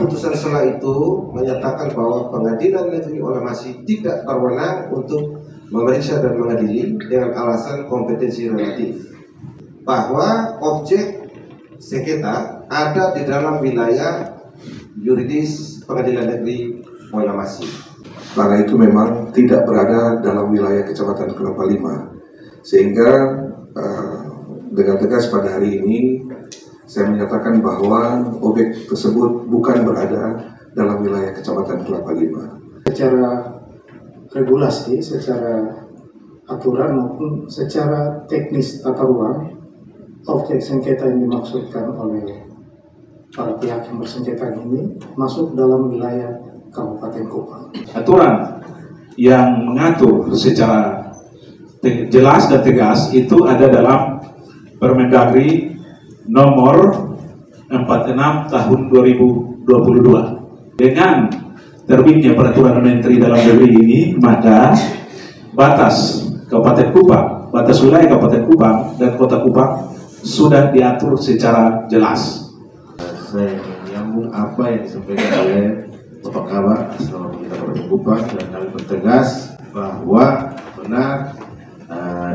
putusan selah itu menyatakan bahwa Pengadilan Negeri Olamasi tidak berwenang untuk memeriksa dan mengadili dengan alasan kompetensi relatif, bahwa objek sengketa ada di dalam wilayah yuridis Pengadilan Negeri Olamasi. Karena itu memang tidak berada dalam wilayah Kecamatan Kelapa Lima, sehingga dengan tegas pada hari ini saya menyatakan bahwa objek tersebut bukan berada dalam wilayah Kecamatan Kelapa Lima. Secara regulasi, secara aturan maupun secara teknis tata ruang, objek sengketa yang dimaksudkan oleh para pihak yang bersengketa ini masuk dalam wilayah Kabupaten Kupang. Aturan yang mengatur secara jelas dan tegas itu ada dalam Permendagri nomor 46 tahun 2022. Dengan terbitnya peraturan menteri dalam negeri ini, maka batas Kabupaten Kupang, batas wilayah Kabupaten Kupang dan Kota Kupang sudah diatur secara jelas. Saya menyambung apa yang disampaikan oleh Bapak Kabak selama kita Kabupaten Kupang, dan kami bertegas bahwa benar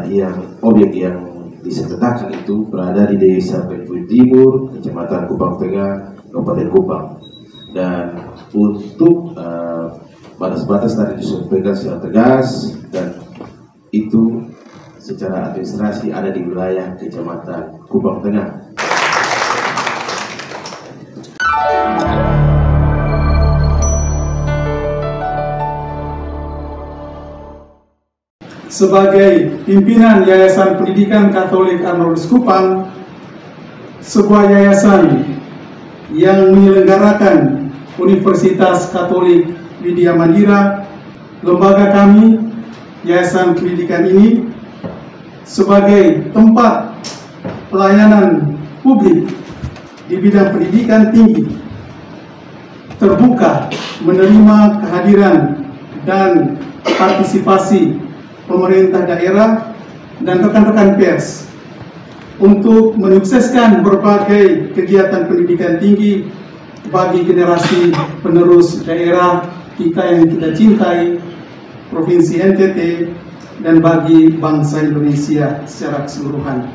yang objek yang disengketakan itu berada di Desa Penpuit Timur, Kecamatan Kupang Tengah, Kabupaten Kupang. Dan untuk batas-batas tadi disampaikan secara tegas, dan itu secara administrasi ada di wilayah Kecamatan Kupang Tengah. Sebagai pimpinan Yayasan Pendidikan Katolik Arnoldus Kupang, sebuah yayasan yang menyelenggarakan Universitas Katolik Widya Mandira, lembaga kami, Yayasan Pendidikan ini, sebagai tempat pelayanan publik di bidang pendidikan tinggi, terbuka menerima kehadiran dan partisipasi pemerintah daerah dan rekan-rekan pers untuk menyukseskan berbagai kegiatan pendidikan tinggi bagi generasi penerus daerah kita yang kita cintai, Provinsi NTT, dan bagi bangsa Indonesia secara keseluruhan.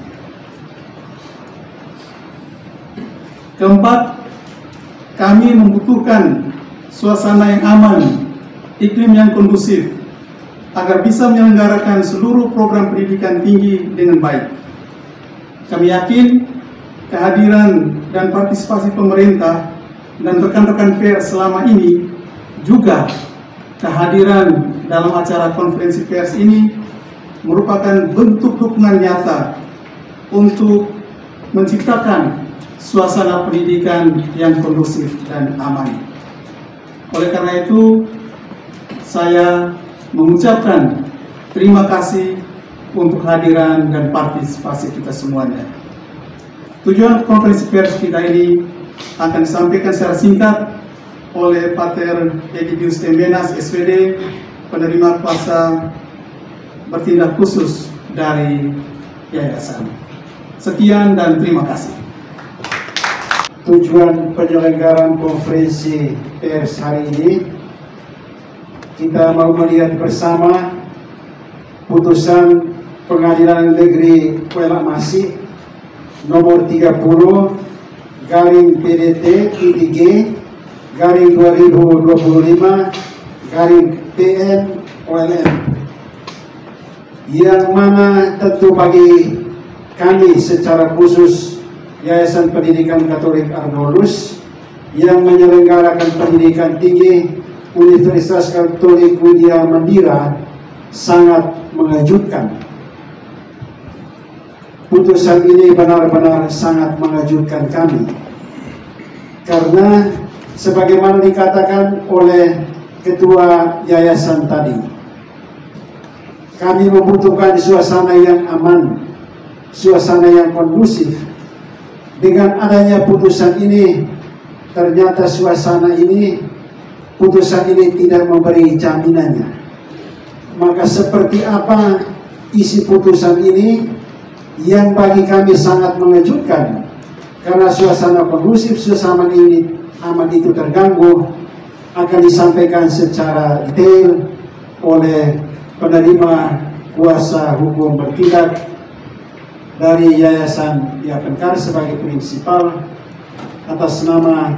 Keempat, kami membutuhkan suasana yang aman, iklim yang kondusif, agar bisa menyelenggarakan seluruh program pendidikan tinggi dengan baik. Kami yakin kehadiran dan partisipasi pemerintah dan rekan-rekan pers selama ini, juga kehadiran dalam acara konferensi pers ini merupakan bentuk dukungan nyata untuk menciptakan suasana pendidikan yang kondusif dan aman. Oleh karena itu, saya mengucapkan terima kasih untuk kehadiran dan partisipasi kita semuanya. Tujuan konferensi pers kita ini akan disampaikan secara singkat oleh Pater Egidius Tembenas, SPD, penerima kuasa bertindak khusus dari yayasan. Sekian dan terima kasih. Tujuan penyelenggaraan konferensi pers hari ini, kita mau melihat bersama putusan Pengadilan Negeri Olamasi nomor 30 garing PDT IDG garing 2025 garing PN OLM, yang mana tentu bagi kami secara khusus Yayasan Pendidikan Katolik Arnoldus yang menyelenggarakan pendidikan tinggi Universitas Katolik Widya Mandira sangat mengejutkan. Putusan ini benar-benar sangat mengejutkan kami, karena sebagaimana dikatakan oleh ketua yayasan tadi, kami membutuhkan suasana yang aman, suasana yang kondusif. Dengan adanya putusan ini, ternyata suasana ini, putusan ini tidak memberi jaminannya. Maka seperti apa isi putusan ini yang bagi kami sangat mengejutkan, karena suasana kondusif, suasana ini aman itu terganggu akan disampaikan secara detail oleh penerima kuasa hukum bertindak dari Yayasan Yapenkar sebagai prinsipal atas nama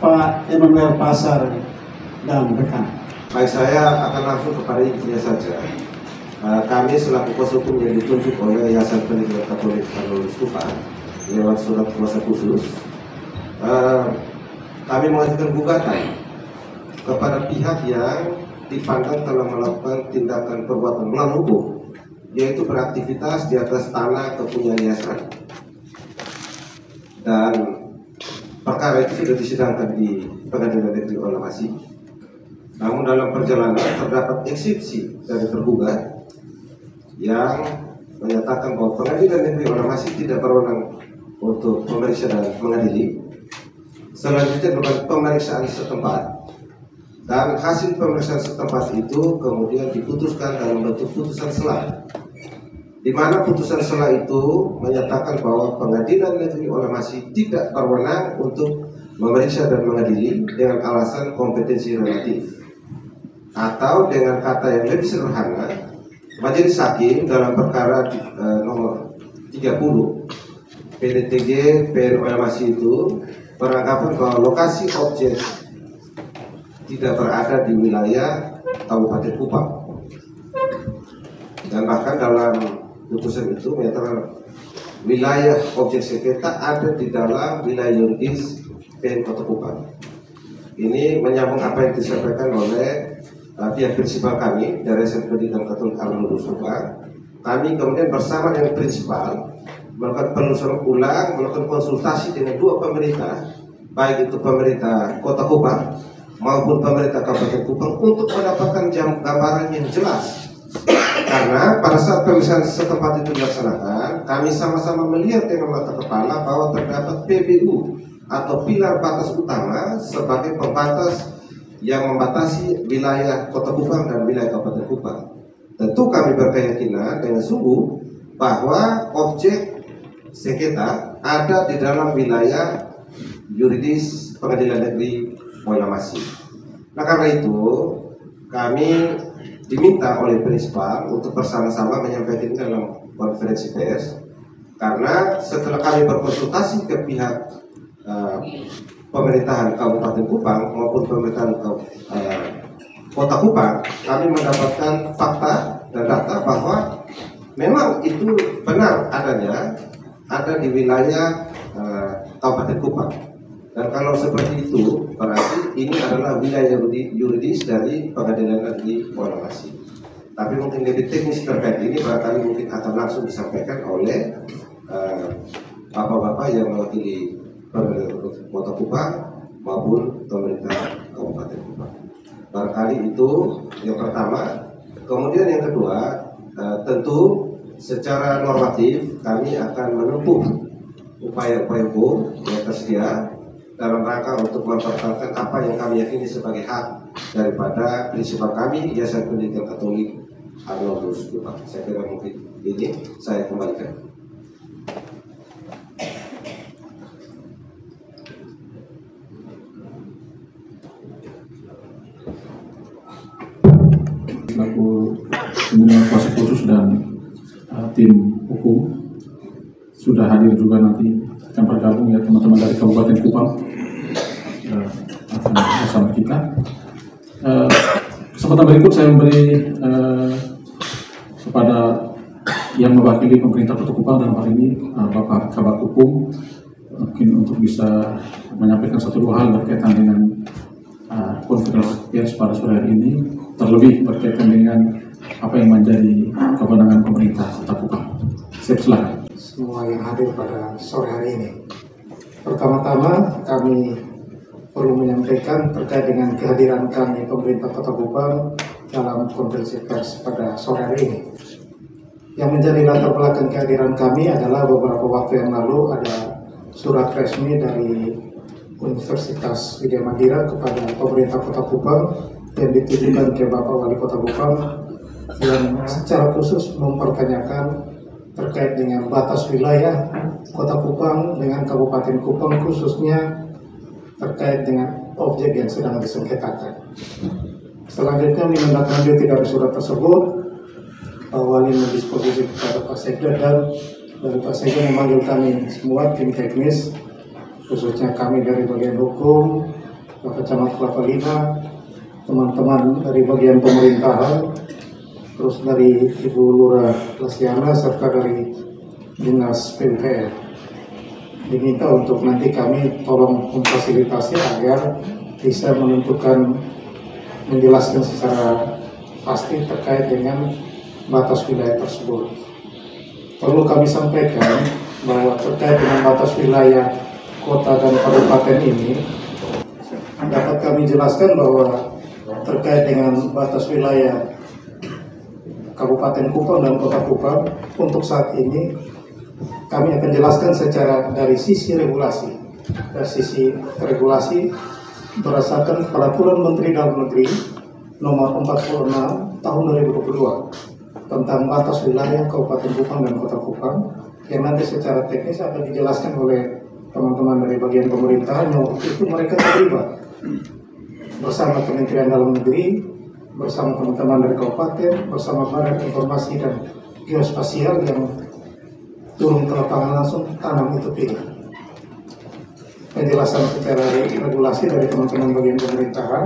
Pak Emmanuel Pasar dan rekan. Baik, saya akan langsung kepada intinya saja. Kami selaku kuasa hukum yang ditunjuk oleh Yayasan Pendidikan Katolik Arnoldus Kupang lewat surat kuasa khusus, kami mengajukan gugatan kepada pihak yang dipandang telah melakukan tindakan perbuatan melawan hukum, yaitu beraktivitas di atas tanah kepunyaan yayasan. Dan perkara itu sudah disidangkan di Pengadilan Negeri Olamasi. Namun dalam perjalanan terdapat eksepsi dari tergugat yang menyatakan bahwa Pengadilan Negeri Olamasi tidak berwenang untuk memeriksa dan mengadili. Selanjutnya melakukan pemeriksaan setempat, dan hasil pemeriksaan setempat itu kemudian diputuskan dalam bentuk putusan sela, di mana putusan sela itu menyatakan bahwa Pengadilan Negeri Olamasi tidak berwenang untuk memeriksa dan mengadili dengan alasan kompetensi relatif, atau dengan kata yang lebih sederhana, Majelis Hakim dalam perkara nomor 30 PDTG PN Olamasi itu beranggapan bahwa lokasi objek tidak berada di wilayah Kabupaten Kupang, dan bahkan dalam putusan itu menyatakan wilayah objek sengketa ada di dalam wilayah yuridis PN Kota Kupang. Ini menyambung apa yang disampaikan oleh pihak prinsipal kami dari Yayasan Pendidikan Katolik Arnoldus Kupang. Kami kemudian bersama dengan prinsipal melakukan penelusuran ulang, melakukan konsultasi dengan dua pemerintah, baik itu pemerintah Kota Kupang maupun pemerintah Kabupaten Kupang, untuk mendapatkan gambaran yang jelas. Karena pada saat pemeriksaan setempat itu dilaksanakan, kami sama-sama melihat dengan mata kepala bahwa terdapat PBU atau pilar batas utama sebagai pembatas yang membatasi wilayah Kota Kupang dan wilayah Kabupaten Kupang. Tentu kami berkeyakinan dengan sungguh bahwa objek sengketa ada di dalam wilayah yuridis Pengadilan Negeri Olamasi. Nah, karena itu kami diminta oleh prinsipal untuk bersama-sama menyampaikan dalam konferensi pers, karena setelah kami berkonsultasi ke pihak pemerintahan Kabupaten Kupang maupun pemerintahan Kota Kupang, kami mendapatkan fakta dan data bahwa memang itu benar adanya ada di wilayah Kabupaten Kupang. Dan kalau seperti itu, berarti ini adalah wilayah yuridis dari Pengadilan Negeri Olamasi. Tapi mungkin lebih teknis terkait ini barangkali mungkin akan langsung disampaikan oleh bapak-bapak yang mewakili pemerintah Kota Kupang maupun pemerintah Kabupaten Kupang. Barangkali itu yang pertama. Kemudian yang kedua, tentu secara normatif kami akan menempuh upaya-upaya hukum yang tersedia dalam rangka untuk mempertahankan apa yang kami yakini sebagai hak daripada prinsipal kami, Yayasan Pendidikan Katolik Arnoldus Kupang. Saya kira mungkin ini saya kembalikan. Selaku pimpinan kuasa khusus dan tim hukum sudah hadir juga, nanti akan bergabung ya teman-teman dari Kabupaten Kupang akan bersama kita. Kesempatan berikut saya memberi kepada yang mewakili pemerintah Kota Kupang dalam hal ini Bapak Kabak Hukum, mungkin untuk bisa menyampaikan satu dua hal berkaitan dengan konferensi pers pada sore hari ini, terlebih berkaitan dengan apa yang menjadi kewenangan pemerintah Kota Kupang. Saya silakan. Semua yang hadir pada sore hari ini. Pertama-tama kami perlu menyampaikan terkait dengan kehadiran kami pemerintah Kota Kupang dalam konferensi pers pada sore hari ini. Yang menjadi latar belakang kehadiran kami adalah beberapa waktu yang lalu ada surat resmi dari Universitas Widya Mandira kepada pemerintah Kota Kupang yang ditujukan ke Bapak Wali Kota Kupang, yang secara khusus mempertanyakan terkait dengan batas wilayah Kota Kupang dengan Kabupaten Kupang, khususnya terkait dengan objek yang sedang disengketakan. Selanjutnya menindaklanjuti dari surat tersebut, Pak Wali mendisposisi kepada Pak Sekda dan dari Pak Sekda memanggil kami semua tim teknis, khususnya kami dari bagian hukum, Bapak Camat Kelapa Lima, teman-teman dari bagian pemerintahan, terus dari Ibu Lurah Lasiana serta dari Dinas PUPR. Diminta untuk nanti kami tolong memfasilitasi agar bisa menjelaskan secara pasti terkait dengan batas wilayah tersebut. Perlu kami sampaikan bahwa terkait dengan batas wilayah kota dan kabupaten ini, dapat kami jelaskan bahwa terkait dengan batas wilayah Kabupaten Kupang dan Kota Kupang, untuk saat ini kami akan jelaskan secara dari sisi regulasi. Dari sisi regulasi berdasarkan Peraturan Menteri Dalam Negeri Nomor 46 Tahun 2022 tentang batas wilayah Kabupaten Kupang dan Kota Kupang, yang nanti secara teknis akan dijelaskan oleh teman-teman dari bagian pemerintahan yang waktu itu mereka terlibat bersama Kementerian Dalam Negeri, bersama teman-teman dari kabupaten, bersama Badan Informasi dan Geospasial yang turun ke lapangan langsung tanam itu pilih. Penjelasan secara regulasi dari teman-teman bagian pemerintahan.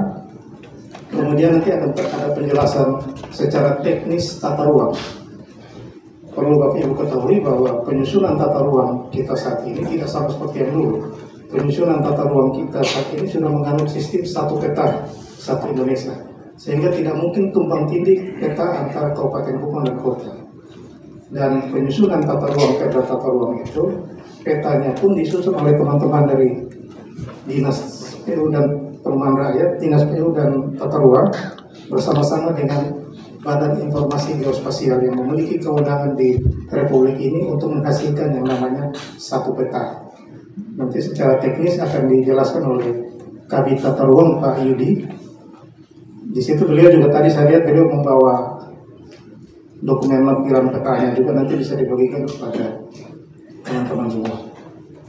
Kemudian nanti akan ada penjelasan secara teknis tata ruang. Perlu Bapak Ibu ketahui bahwa penyusunan tata ruang kita saat ini tidak sama seperti yang dulu. Penyusunan tata ruang kita saat ini sudah menganut sistem satu peta, satu Indonesia, sehingga tidak mungkin tumpang tindih peta antara Kabupaten Kupang dan kota. Dan penyusunan tata ruang itu, petanya pun disusun oleh teman-teman dari Dinas PU dan Perumahan Rakyat, Dinas PU dan Tata Ruang, bersama-sama dengan Badan Informasi Geospasial yang memiliki kewenangan di Republik ini untuk menghasilkan yang namanya satu peta. Nanti secara teknis akan dijelaskan oleh Kabid Tata Ruang Pak Yudi. Di situ beliau juga tadi saya lihat beliau membawa dokumen lampiran petanya juga, nanti bisa dibagikan kepada teman-teman semua.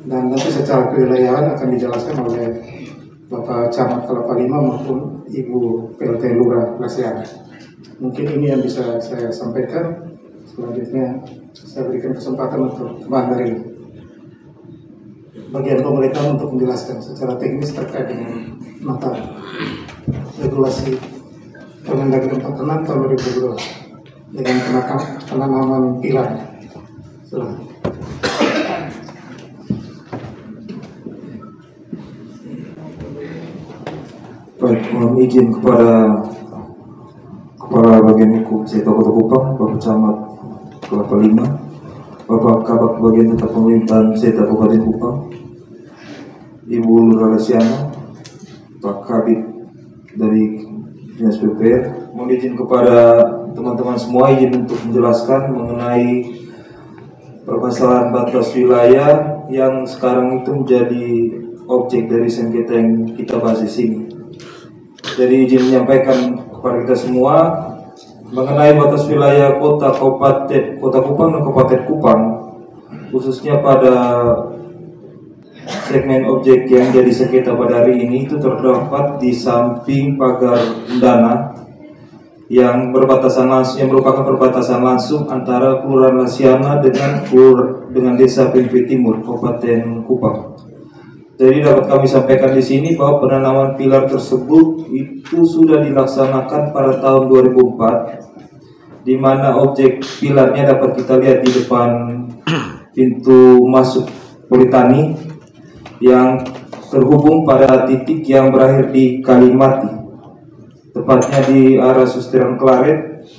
Dan nanti secara kewilayahan akan dijelaskan oleh Bapak Camat Kelapa Lima maupun Ibu PLT Lurah Lasiana. Mungkin ini yang bisa saya sampaikan. Selanjutnya saya berikan kesempatan untuk teman dari bagian pemerintah untuk menjelaskan secara teknis terkait dengan mata regulasi Permendagri 46 tahun 2022 dengan penanaman pilarnya. Selamat. Baik, mohon izin kepada Kepala Bagian Hukum Seta Kota Kupang, Bapak Camat Kelapa Lima, Bapak Kabak Bagian Tata Pemerintahan Seta Kabupaten Kupang, Ibu Lurah Lasiana, Pak Kabid dari Dinas PUPR. Mohon izin kepada teman-teman semua, izin untuk menjelaskan mengenai permasalahan batas wilayah yang sekarang itu menjadi objek dari sengketa yang kita bahas di sini. Jadi izin menyampaikan kepada kita semua mengenai batas wilayah kota Kupang dan Kabupaten Kupang, khususnya pada segmen objek yang jadi sengketa pada hari ini itu terdapat di samping pagar Ndana yang berbatasan langsung, yang merupakan perbatasan langsung antara Kelurahan Lasiana dengan Desa Pimpi Timur, Kabupaten Kupang. Jadi dapat kami sampaikan di sini bahwa penanaman pilar tersebut itu sudah dilaksanakan pada tahun 2004, di mana objek pilarnya dapat kita lihat di depan pintu masuk Politani yang terhubung pada titik yang berakhir di Kalimati, tepatnya di arah Susteran Klaret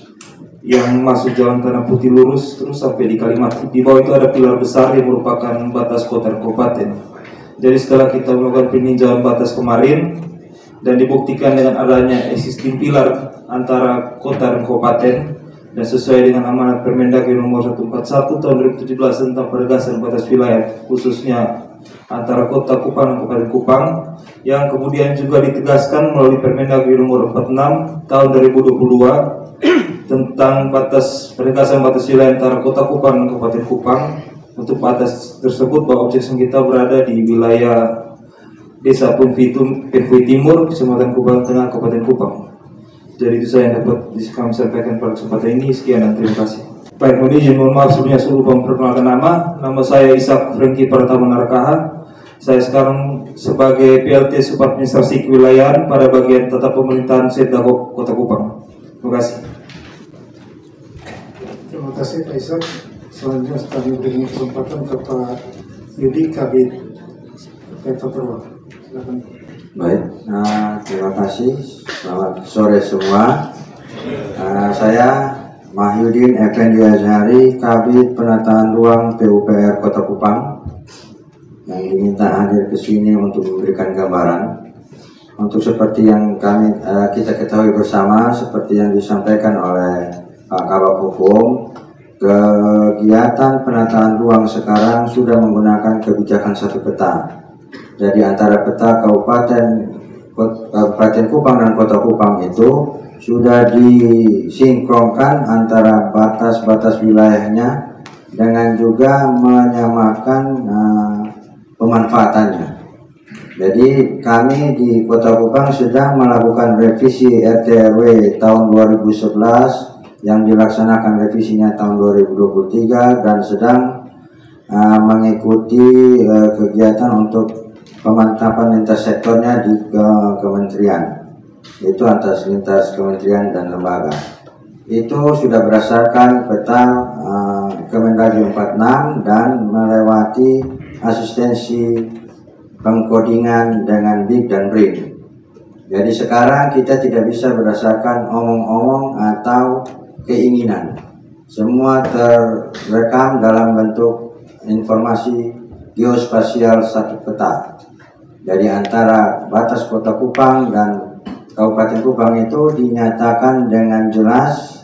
yang masuk Jalan Tanah Putih lurus terus sampai di Kalimati. Di bawah itu ada pilar besar yang merupakan batas kota dan kabupaten. Jadi setelah kita melakukan peninjauan batas kemarin dan dibuktikan dengan adanya existing pilar antara kota dan kabupaten dan sesuai dengan amanat Permendagri nomor 141 tahun 2017 tentang penegasan batas wilayah khususnya antara kota Kupang dan Kabupaten Kupang, yang kemudian juga ditegaskan melalui Permendagri nomor 46 tahun 2022 tentang penegasan batas wilayah antara kota Kupang dan Kabupaten Kupang. Untuk batas tersebut bahwa objek sengketa berada di wilayah Desa Penfui Timur, Kecamatan Kupang Tengah, Kabupaten Kupang. Jadi itu saya yang dapat kami sampaikan pada kesempatan ini. Sekian dan terima kasih. Baik, mohon maaf sebelumnya seluruh memperkenalkan nama saya Ishak Franky Pratama Narakaha. Saya sekarang sebagai PLT Subadministrasi Kewilayahan pada bagian tata pemerintahan Setda Kota Kupang. Terima kasih. Terima kasih Pak Ishak. Selanjutnya kami berikan kesempatan ke Pak Yudi Kabid Tata Ruang. Silakan. Baik, terima kasih. Selamat sore semua. Saya Mahyudin Effendi Azhari, Kabid Penataan Ruang PUPR Kota Kupang, yang diminta hadir ke sini untuk memberikan gambaran. Untuk seperti yang kita ketahui bersama, seperti yang disampaikan oleh Pak Kabak Hukum, kegiatan penataan ruang sekarang sudah menggunakan kebijakan satu peta. Jadi antara peta Kabupaten Kupang dan Kota Kupang itu sudah disinkronkan antara batas-batas wilayahnya dengan juga menyamakan pemanfaatannya. Jadi kami di Kota Kupang sedang melakukan revisi RT/RW tahun 2011 yang dilaksanakan revisinya tahun 2023 dan sedang mengikuti kegiatan untuk pemantapan lintas sektornya di kementerian, itu atas lintas kementerian dan lembaga. Itu sudah berdasarkan peta Kemendagri 46 dan melewati asistensi pengkodingan dengan BIG dan BRIN. Jadi sekarang kita tidak bisa berdasarkan omong-omong atau keinginan. Semua terekam dalam bentuk informasi geospasial satu peta. Jadi antara batas Kota Kupang dan Kabupaten Kupang itu dinyatakan dengan jelas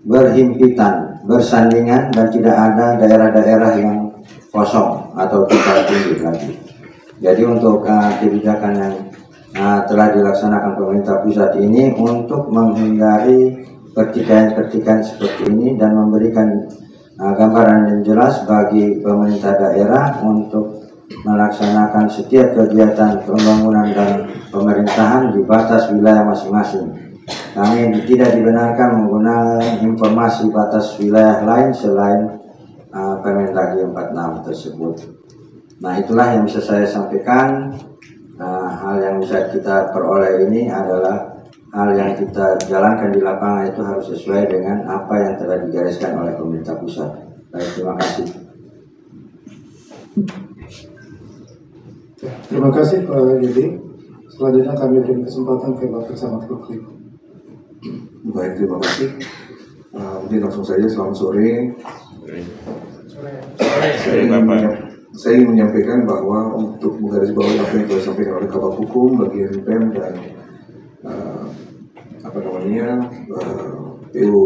berhimpitan, bersandingan, dan tidak ada daerah-daerah yang kosong atau tidak tinggi lagi. Jadi untuk kebijakan yang telah dilaksanakan pemerintah pusat ini untuk menghindari pertikaian-pertikaian seperti ini dan memberikan gambaran yang jelas bagi pemerintah daerah untuk melaksanakan setiap kegiatan pembangunan dan pemerintahan di batas wilayah masing-masing. Kami tidak dibenarkan menggunakan informasi batas wilayah lain selain Permendagri 46 tersebut. Nah, itulah yang bisa saya sampaikan. Hal yang bisa kita peroleh ini adalah hal yang kita jalankan di lapangan itu harus sesuai dengan apa yang telah digariskan oleh pemerintah pusat. Baik, terima kasih. Terima kasih Pak Yudi. Selanjutnya kami beri kesempatan ke Bapak Camat Kukli. Baik, terima kasih. Mungkin langsung saja, selamat sore. Saya ingin menyampaikan bahwa untuk menggarisbawahi apa yang telah disampaikan oleh Kabak Hukum, bagian PEM dan PU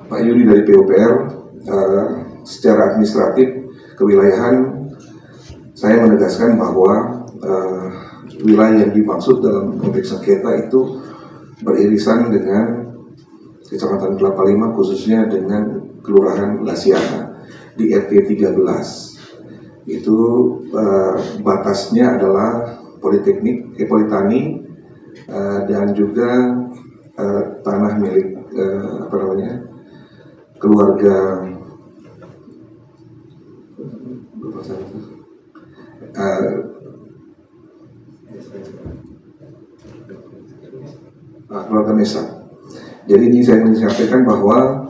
Pak Yudi dari PUPR, secara administratif kewilayahan saya menegaskan bahwa wilayah yang dimaksud dalam konteks sengketa itu beririsan dengan Kecamatan Kelapa Lima, khususnya dengan Kelurahan Lasiana di RT 13. Itu batasnya adalah Politani dan juga tanah milik keluarga keluarga Mesa. Jadi ini saya ingin sampaikan bahwa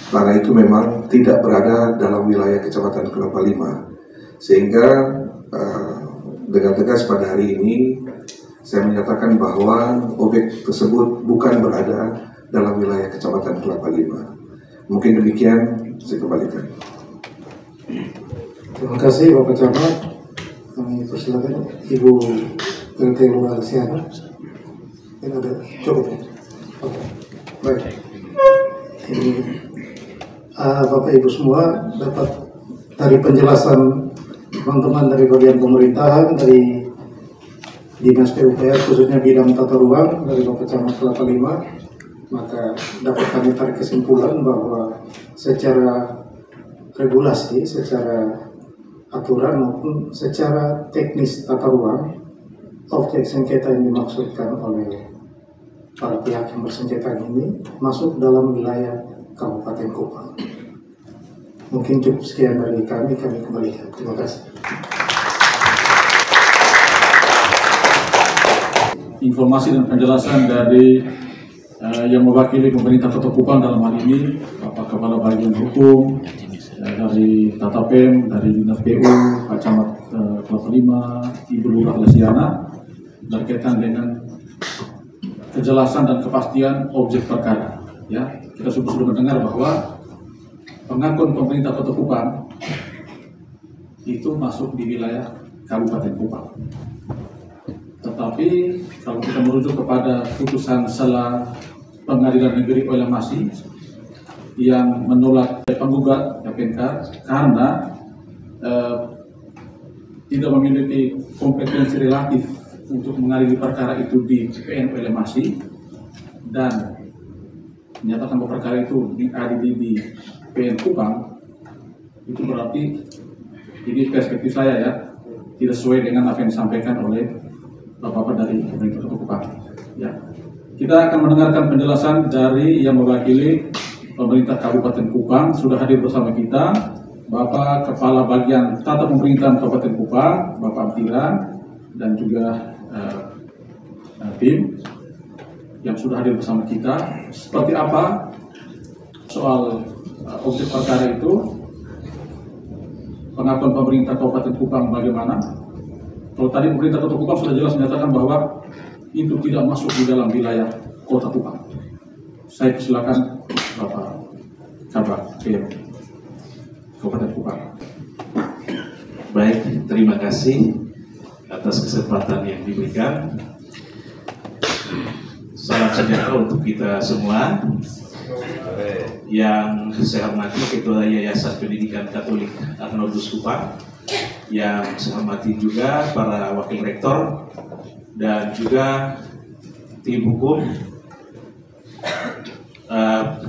tanah itu memang tidak berada dalam wilayah Kecamatan Kelapa Lima, sehingga dengan tegas pada hari ini saya menyatakan bahwa objek tersebut bukan berada dalam wilayah Kecamatan Kelapa Lima. Mungkin demikian, saya kembalikan. Terima kasih Bapak Camat. Kami persilakan Ibu PLT Lurah Lasiana. Ini ada cukup. Oke. Baik. Ini Bapak Ibu semua dapat dari penjelasan teman-teman dari bagian pemerintahan, dari Dinas PUPR khususnya bidang tata ruang dari Bapak Camat Kelapa Lima, maka dapat kami tarik kesimpulan bahwa secara regulasi, secara aturan maupun secara teknis tata ruang objek sengketa yang dimaksudkan oleh para pihak yang bersengketa ini masuk dalam wilayah Kabupaten Kupang. Mungkin cukup sekian dari kami kembalikan. Terima kasih. Informasi dan penjelasan dari yang mewakili pemerintah Kota Kupang dalam hal ini Bapak Kepala Bagian Hukum dari Tatapem, dari Dinas PU, Pak Camat Kelapa Lima, Ibu Lurah Lesiana, berkaitan dengan kejelasan dan kepastian objek perkara. Ya, kita sudah mendengar bahwa pengakuan pemerintah Kota Kupang itu masuk di wilayah Kabupaten Kupang. Tetapi kalau kita merujuk kepada putusan Sela Pengadilan Negeri Oilah Masih yang menolak penggugat KPK karena tidak memiliki kompetensi relatif untuk mengadili perkara itu di PN Oilah Masih dan menyatakan bahwa perkara itu diadili di PN Kupang, itu berarti ini perspektif saya ya tidak sesuai dengan apa yang disampaikan oleh Bapak-bapak dari pemerintah Kota Kupang. Ya, kita akan mendengarkan penjelasan dari yang mewakili pemerintah Kabupaten Kupang. Sudah hadir bersama kita Bapak Kepala Bagian Tata Pemerintahan Kabupaten Kupang, Bapak Amtiran, dan juga tim yang sudah hadir bersama kita. Seperti apa soal objek perkara itu, pengakuan pemerintah Kabupaten Kupang bagaimana? Kalau tadi pemerintah Kota Kupang sudah jelas menyatakan bahwa itu tidak masuk di dalam wilayah Kota Kupang. Saya persilakan Bapak Kabak Kabupaten Kupang. Baik, terima kasih atas kesempatan yang diberikan. Salam sejahtera untuk kita semua. Yang saya hormati Ketua Yayasan Pendidikan Katolik Arnoldus Kupang, yang saya hormati juga para wakil rektor dan juga tim hukum,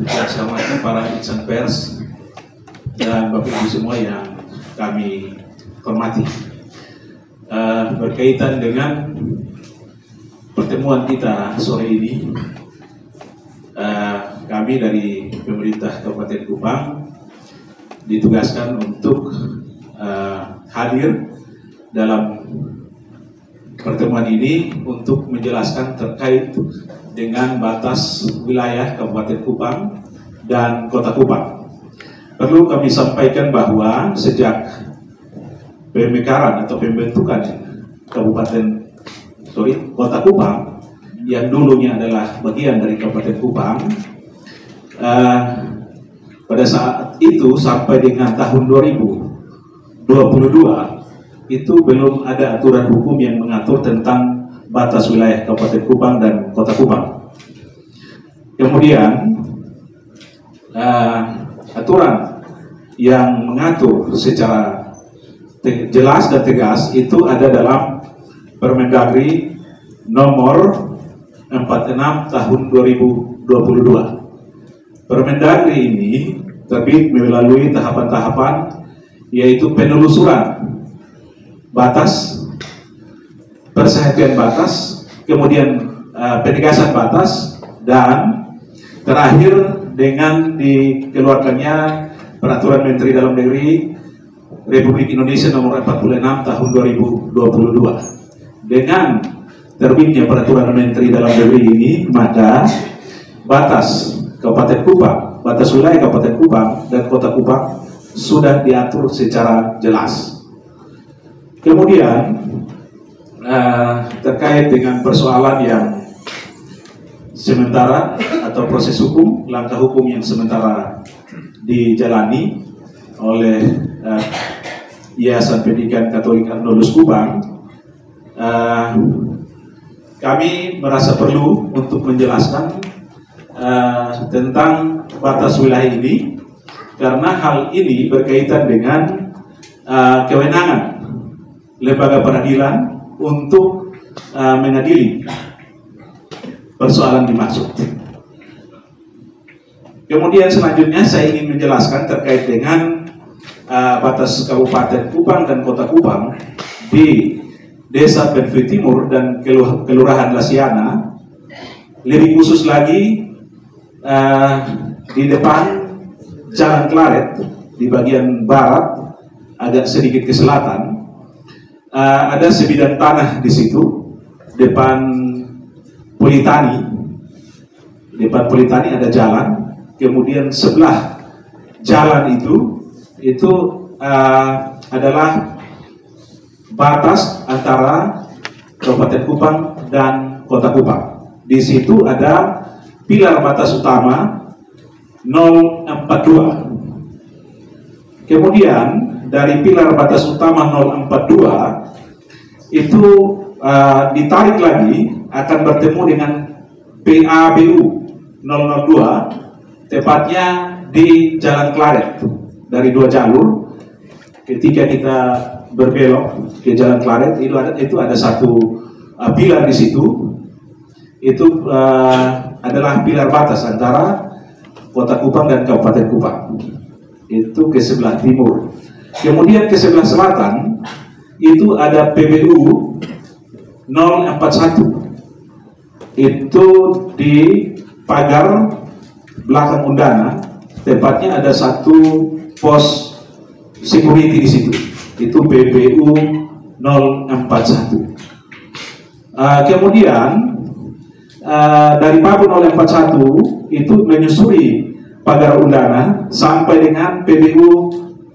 yang saya hormati para insan pers dan Bapak Ibu semua yang kami hormati. Berkaitan dengan pertemuan kita sore ini, kami dari pemerintah Kabupaten Kupang ditugaskan untuk hadir dalam pertemuan ini untuk menjelaskan terkait dengan batas wilayah Kabupaten Kupang dan Kota Kupang. Perlu kami sampaikan bahwa sejak pemekaran atau pembentukan Kota Kupang yang dulunya adalah bagian dari Kabupaten Kupang, pada saat itu sampai dengan tahun 2022 itu belum ada aturan hukum yang mengatur tentang batas wilayah Kabupaten Kupang dan Kota Kupang. Kemudian aturan yang mengatur secara jelas dan tegas itu ada dalam Permendagri nomor 46 tahun 2022. Permendagri ini terbit melalui tahapan-tahapan, yaitu penelusuran batas, persehatian batas, kemudian penegasan batas, dan terakhir dengan dikeluarkannya Peraturan Menteri Dalam Negeri Republik Indonesia nomor 46 tahun 2022. Dengan terbitnya Peraturan Menteri Dalam Negeri ini, maka batas Kabupaten Kupang, batas wilayah Kabupaten Kupang dan Kota Kupang sudah diatur secara jelas. Kemudian terkait dengan persoalan yang sementara atau proses hukum, langkah hukum yang sementara dijalani oleh Yayasan Pendidikan Katolik Arnoldus Kupang, kami merasa perlu untuk menjelaskan tentang batas wilayah ini, karena hal ini berkaitan dengan kewenangan lembaga peradilan untuk mengadili persoalan dimaksud. Kemudian selanjutnya saya ingin menjelaskan terkait dengan batas Kabupaten Kupang dan Kota Kupang di Desa Penfui Timur dan Kelurahan Lasiana. Lebih khusus lagi di depan Jalan Klaret di bagian barat, agak sedikit ke selatan, ada sebidang tanah di situ depan Politani. Depan Politani ada jalan, kemudian sebelah jalan itu adalah batas antara Kabupaten Kupang dan Kota Kupang. Di situ ada pilar batas utama 042. Kemudian dari pilar batas utama 042 itu ditarik lagi akan bertemu dengan PABU 002, tepatnya di Jalan Klaret. Dari 2 jalur, ketika kita berbelok ke Jalan Klaret itu ada satu pilar di situ. Itu adalah pilar batas antara Kota Kupang dan Kabupaten Kupang. Itu ke sebelah timur. Kemudian ke sebelah selatan itu ada PBU 041. Itu di pagar belakang Undana, tepatnya ada satu pos security di situ. Itu PBU 041. Kemudian dari pagar 041 itu menyusuri pagar Undana sampai dengan PBU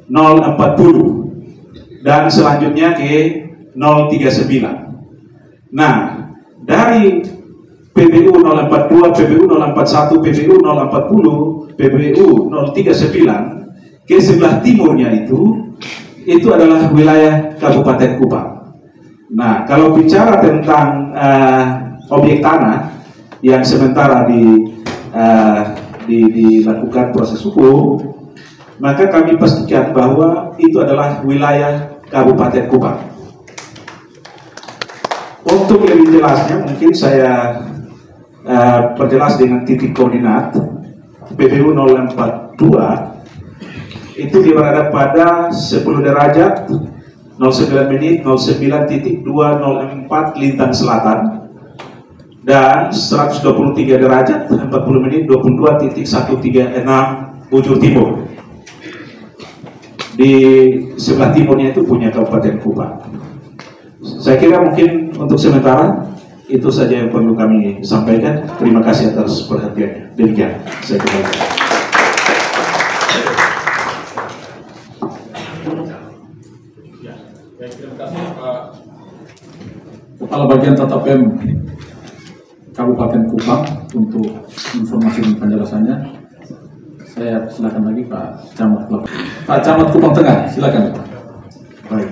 040 dan selanjutnya ke 039. Nah, dari PBU 042, PBU 041, PBU 040, PBU 039 ke sebelah timurnya itu adalah wilayah Kabupaten Kupang. Nah, kalau bicara tentang objek tanah yang sementara dilakukan proses hukum, maka kami pastikan bahwa itu adalah wilayah Kabupaten Kupang. Untuk lebih jelasnya mungkin saya perjelas dengan titik koordinat. PBU 042 itu berada pada 10 derajat 09 menit 09.204 lintang selatan dan 123 derajat 40 menit 22.136 bujur timur. Di sebelah timurnya itu punya Kabupaten Kupang. Saya kira mungkin untuk sementara itu saja yang perlu kami sampaikan. Terima kasih atas perhatiannya. Demikian saya kembalikan. Kepala Bagian Tata Pem Kabupaten Kupang untuk informasi dan penjelasannya. Saya silakan lagi Pak Camat. Pak Camat Kupang Tengah, silakan. Baik,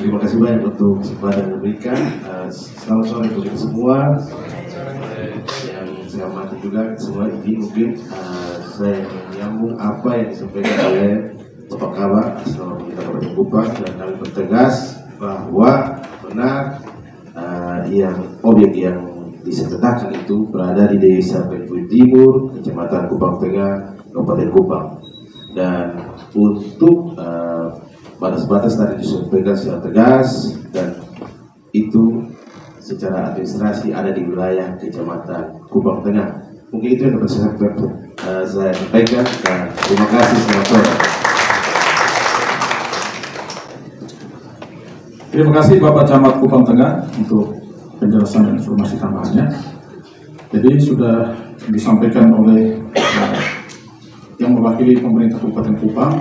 terima kasih banyak untuk kesempatan yang diberikan. Selamat sore untuk kita semua. Yang saya hormati juga semua ini mungkin saya menyambung apa yang disampaikan oleh Bapak Kabak selama kita Kabupaten Kupang dan kami bertegas bahwa benar yang objek yang disengketakan itu berada di Desa Penfui Timur, Kecamatan Kupang Tengah, Kabupaten Kupang. Dan untuk batas-batas tadi disampaikan secara tegas dan itu secara administrasi ada di wilayah Kecamatan Kupang Tengah. Mungkin itu yang dapat saya sampaikan dan terima kasih selamat sore. Terima kasih Bapak Camat Kupang Tengah untuk penjelasan dan informasi tambahannya. Jadi sudah disampaikan oleh yang mewakili pemerintah Kabupaten Kupang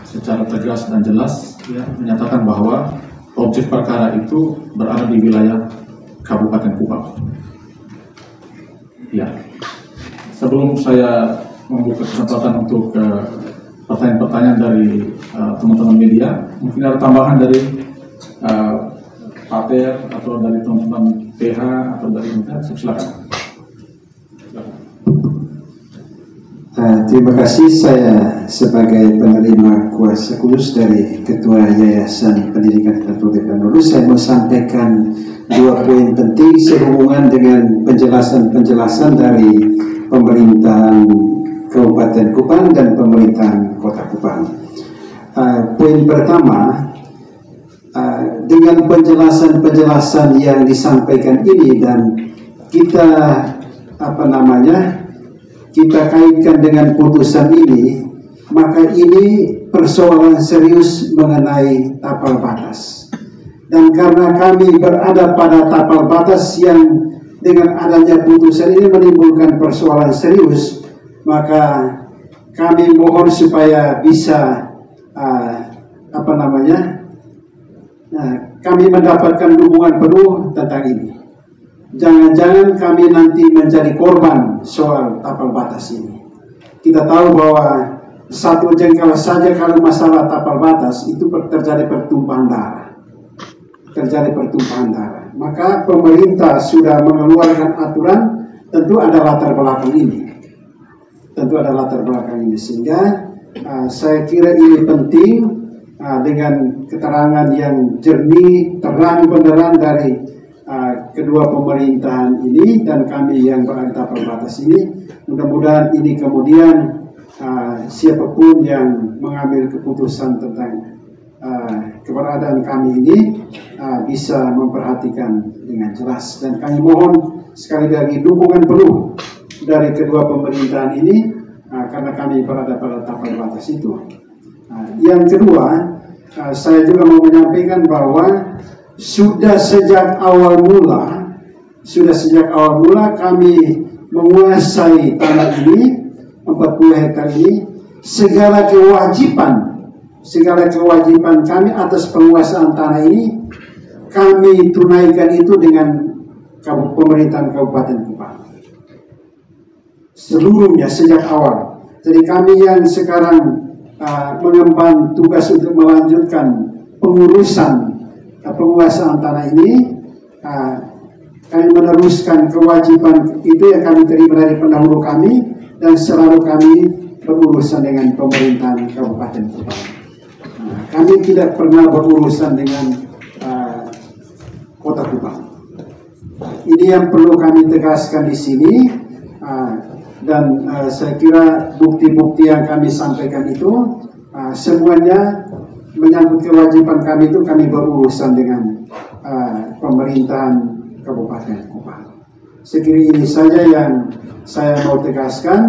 secara tegas dan jelas ya, menyatakan bahwa objek perkara itu berada di wilayah Kabupaten Kupang. Ya, sebelum saya membuka kesempatan untuk pertanyaan-pertanyaan dari teman-teman media, mungkin ada tambahan dari Pak Ter atau dari teman-teman PH atau dari kita, silakan. Terima kasih. Saya sebagai penerima kuasa khusus dari Ketua Yayasan Pendidikan Katolik dan Lurus, saya mau sampaikan 2 poin penting sehubungan dengan penjelasan-penjelasan dari pemerintahan Kabupaten Kupang dan pemerintahan Kota Kupang. poin pertama, dengan penjelasan-penjelasan yang disampaikan ini dan kita kita kaitkan dengan putusan ini, maka ini persoalan serius mengenai tapal batas. Dan karena kami berada pada tapal batas yang dengan adanya putusan ini menimbulkan persoalan serius, maka kami mohon supaya bisa kami mendapatkan dukungan penuh tentang ini. Jangan-jangan kami nanti menjadi korban soal tapal batas ini. Kita tahu bahwa satu jengkal saja kalau masalah tapal batas itu terjadi pertumpahan darah. Maka pemerintah sudah mengeluarkan aturan, tentu ada latar belakang ini. Sehingga saya kira ini penting dengan keterangan yang jernih, terang benderang dari kedua pemerintahan ini dan kami yang berada tapal batas ini. Mudah-mudahan ini kemudian siapapun yang mengambil keputusan tentang keberadaan kami ini bisa memperhatikan dengan jelas, dan kami mohon sekali lagi dukungan penuh dari kedua pemerintahan ini karena kami berada pada tapal batas itu. Yang kedua, saya juga mau menyampaikan bahwa sudah sejak awal mula kami menguasai tanah ini, 40 hektar ini. Segala kewajiban kami atas penguasaan tanah ini kami tunaikan itu dengan pemerintahan Kabupaten Kupang seluruhnya sejak awal. Jadi kami yang sekarang mengemban tugas untuk melanjutkan penguasaan tanah ini, kami meneruskan kewajiban itu yang kami terima dari pendahulu kami, dan selalu kami berurusan dengan pemerintahan Kabupaten Kupang. Kami tidak pernah berurusan dengan Kota Kupang. Ini yang perlu kami tegaskan di sini, dan saya kira bukti-bukti yang kami sampaikan itu semuanya menyangkut kewajiban kami itu kami berurusan dengan pemerintahan Kabupaten Kupang. Sekiranya ini saja yang saya mau tegaskan,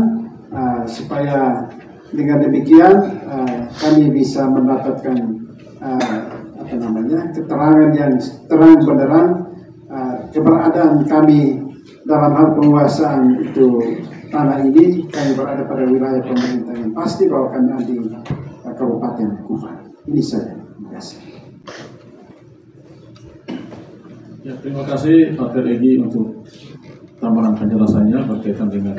supaya dengan demikian kami bisa mendapatkan keterangan yang terang benderang keberadaan kami dalam hal penguasaan itu tanah ini. Kami berada pada wilayah pemerintah yang pasti bahwa kami ada di Kabupaten Kupang. Ini saja. Terima kasih. Ya, terima kasih Pak Regi untuk tambahan penjelasannya berkaitan dengan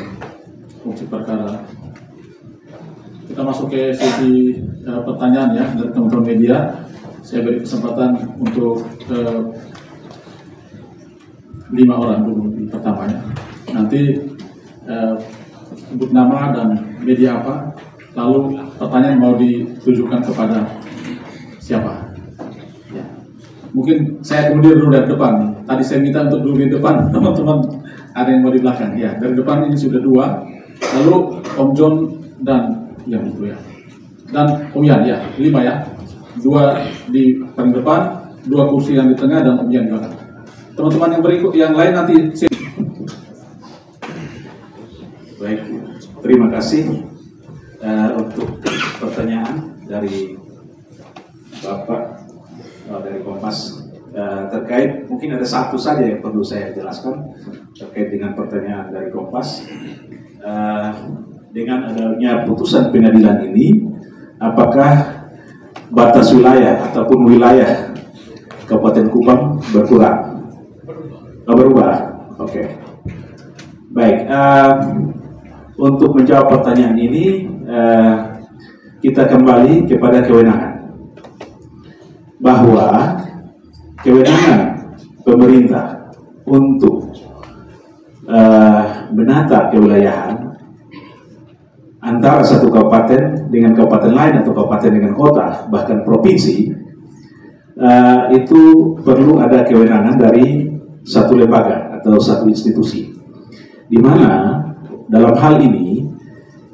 fungsi perkara. Kita masuk ke sesi pertanyaan ya dari teman-teman media. Saya beri kesempatan untuk 5 orang dulu di pertamanya. Nanti sebut nama dan media apa, lalu pertanyaan mau ditujukan kepada siapa. Ya. Mungkin saya kemudian dulu dari depan. Tadi saya minta untuk dulu di depan, teman-teman ada yang mau di belakang. Ya, dari depan ini sudah 2. Lalu Om John dan yang itu ya. Dan Om Yan ya, 5 ya. 2 di paling depan, 2 kursi yang di tengah dan Om Yan di belakang. Teman-teman yang berikut yang lain nanti. Baik, terima kasih untuk pertanyaan dari Bapak dari Kompas terkait, mungkin ada satu saja yang perlu saya jelaskan terkait dengan pertanyaan dari Kompas. Dengan adanya putusan pengadilan ini, apakah batas wilayah ataupun wilayah Kabupaten Kupang berkurang? Berubah? Oke. Baik, untuk menjawab pertanyaan ini, kita kembali kepada kewenangan. Bahwa kewenangan pemerintah untuk menata kewilayahan antara satu kabupaten dengan kabupaten lain atau kabupaten dengan kota, bahkan provinsi, itu perlu ada kewenangan dari satu lembaga atau satu institusi, di mana dalam hal ini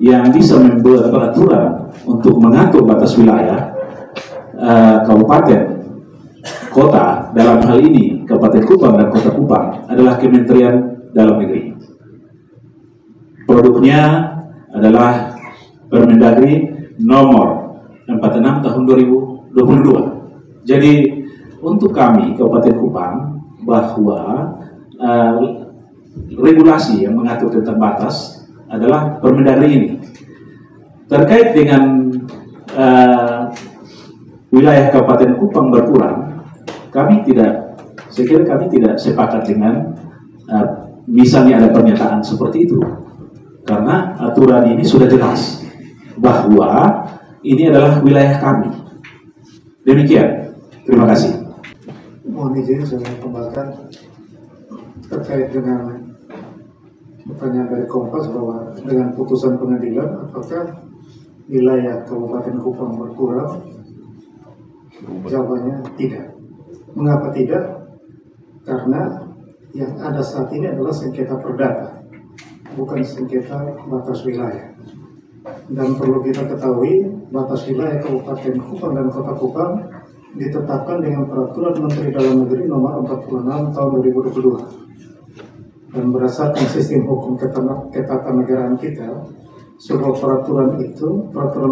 yang bisa membuat peraturan untuk mengatur batas wilayah kabupaten, kota, dalam hal ini Kabupaten Kupang dan Kota Kupang adalah Kementerian Dalam Negeri. Produknya adalah Permendagri nomor 46 tahun 2022. Jadi untuk kami Kabupaten Kupang bahwa regulasi yang mengatur tentang batas adalah Permendagri ini. Terkait dengan wilayah Kabupaten Kupang berkurang, saya kira kami tidak sepakat dengan misalnya ada pernyataan seperti itu, karena aturan ini sudah jelas bahwa ini adalah wilayah kami. Demikian, terima kasih. Mohon izin saya tambahkan terkait dengan pertanyaan dari Kompas bahwa dengan putusan pengadilan apakah wilayah Kabupaten Kupang berkurang? Jawabannya tidak. Mengapa tidak? Karena yang ada saat ini adalah sengketa perdata, bukan sengketa batas wilayah. Dan perlu kita ketahui, batas wilayah Kabupaten Kupang dan Kota Kupang ditetapkan dengan Peraturan Menteri Dalam Negeri Nomor 46 Tahun 2022. Dan berdasarkan sistem hukum ketatanegaraan kita, sebuah peraturan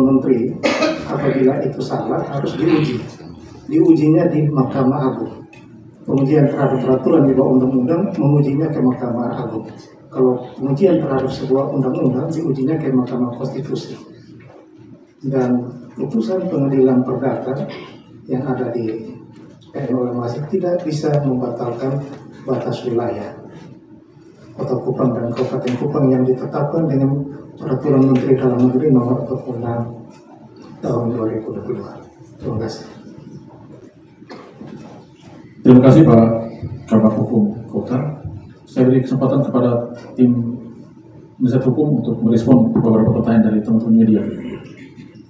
menteri, apabila itu salah harus diuji. Diujinya di Mahkamah Agung. Pengujian terhadap peraturan di bawah undang-undang mengujinya ke Mahkamah Agung. Kalau pengujian terhadap sebuah undang-undang diujinya ke Mahkamah Konstitusi. Dan putusan pengadilan perdata yang ada di PN masih tidak bisa membatalkan batas wilayah Kota Kupang dan Kabupaten Kupang yang ditetapkan dengan Peraturan Menteri Dalam Negeri Nomor 46 Tahun 2022. Terima kasih. Terima kasih Pak Kabak Hukum Kota. Saya beri kesempatan kepada tim penasihat hukum untuk merespon beberapa pertanyaan dari teman-teman media.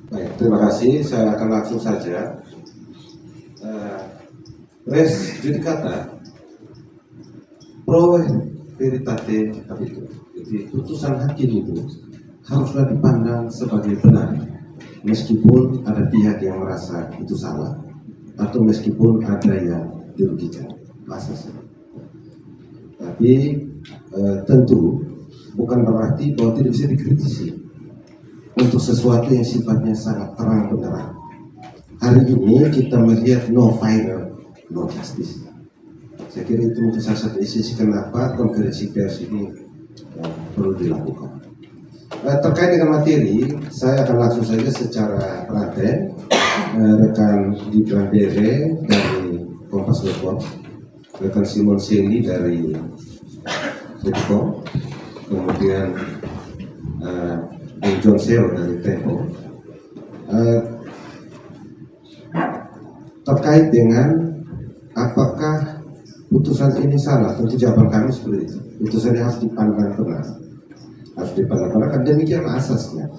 Baik, terima kasih. Saya akan langsung saja. Res judicata pro veritate capito. Jadi putusan hakim itu haruslah dipandang sebagai benar, meskipun ada pihak yang merasa itu salah atau meskipun ada yang dirugikan. Tapi tentu bukan berarti bahwa tidak bisa dikritisi untuk sesuatu yang sifatnya sangat terang benderang. Hari ini kita melihat no final, no justice. Saya kira itu mungkin salah satu isi kenapa konferensi pers ini perlu dilakukan. Terkait dengan materi, saya akan langsung saja secara telaten. Rekan Gibran Dere dari Kompas Network, rekan Simon Seli dari Detikkom, kemudian John Seo dari Tempo, terkait dengan apakah putusan ini salah. Tentu jawaban kami seperti itu. Putusannya harus dipandang benar, harus dipandang benar, kan demikianlah asasnya.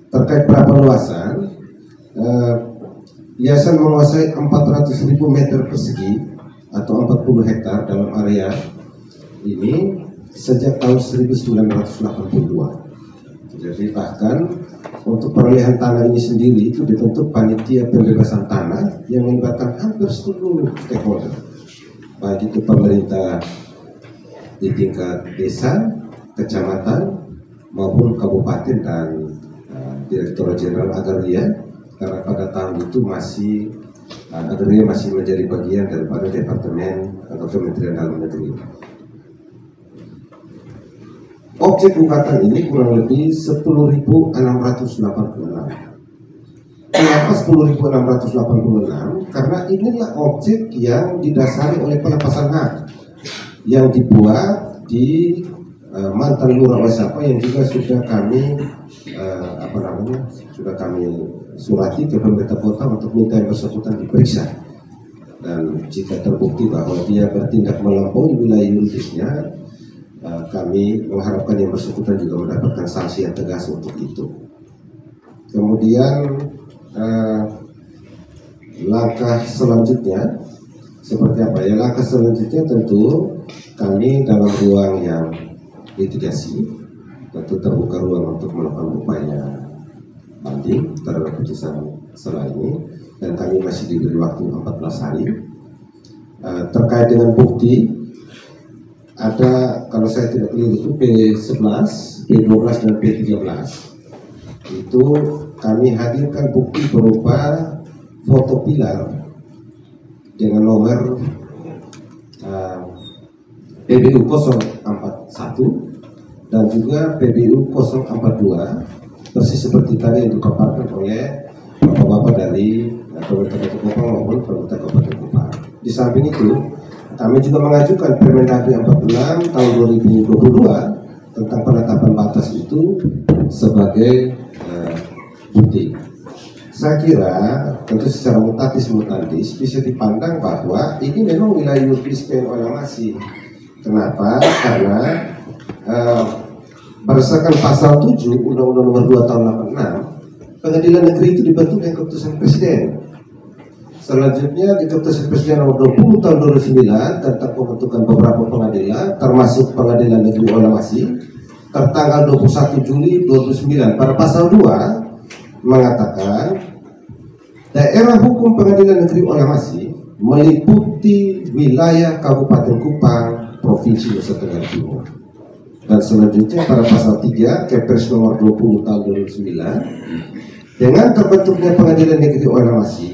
Terkait berapa luasan, yayasan menguasai 400.000 meter persegi atau 40 hektar dalam area ini sejak tahun 1982. Jadi bahkan untuk perolehan tanah ini sendiri itu dibentuk panitia pembebasan tanah yang melibatkan hampir seluruh stakeholder, baik itu pemerintah di tingkat desa, kecamatan maupun kabupaten dan Direktur Jenderal Agraria, karena pada tahun itu Agraria masih menjadi bagian daripada Departemen atau Kementerian Dalam Negeri. Objek gugatan ini kurang lebih 10.686. Kenapa 10.686? Karena inilah objek yang didasari oleh pelepasan hak yang dibuat di mantan lurah Wasapa yang juga sudah kami surati ke pemerintah kota untuk minta yang bersangkutan diperiksa, dan jika terbukti bahwa dia bertindak melampaui wilayah yuridisnya, kami mengharapkan yang bersangkutan juga mendapatkan sanksi yang tegas untuk itu. Kemudian langkah selanjutnya seperti apa ya? Langkah selanjutnya tentu kami dalam ruang yang litigasi tentu terbuka ruang untuk melakukan upaya banding terhadap putusan setelah ini, dan kami masih diberi waktu 14 hari. Terkait dengan bukti, ada, kalau saya tidak keliru itu P11, P12 dan P13. Itu kami hadirkan bukti berupa foto pilar dengan nomor PBU 041 dan juga PBU 042, persis seperti tadi yang dipaparkan oleh bapak-bapak dari pemerintah Kota Kupang maupun pemerintah Kabupaten Kupang. Di samping itu, kami juga mengajukan Permendagri 46 tahun 2022 tentang penetapan batas itu sebagai bukti. Saya kira tentu secara mutatis mutandis bisa dipandang bahwa ini memang wilayah yurisdiksi masih. Kenapa? Karena berdasarkan pasal 7 Undang-Undang Nomor 2 Tahun 86, Pengadilan Negeri itu dibentuk dengan keputusan Presiden. Selanjutnya di keputusan Presiden Nomor 20 Tahun 2009 tentang pembentukan beberapa pengadilan, termasuk Pengadilan Negeri Olamasi, tertanggal 21 Juli 2009 pada pasal 2 mengatakan daerah hukum Pengadilan Negeri Olamasi meliputi wilayah Kabupaten Kupang, Provinsi Nusa Tenggara Timur. Dan selanjutnya pada pasal 3 Kepres nomor 20 tahun 2009, dengan terbentuknya Pengadilan Negeri Olamasi,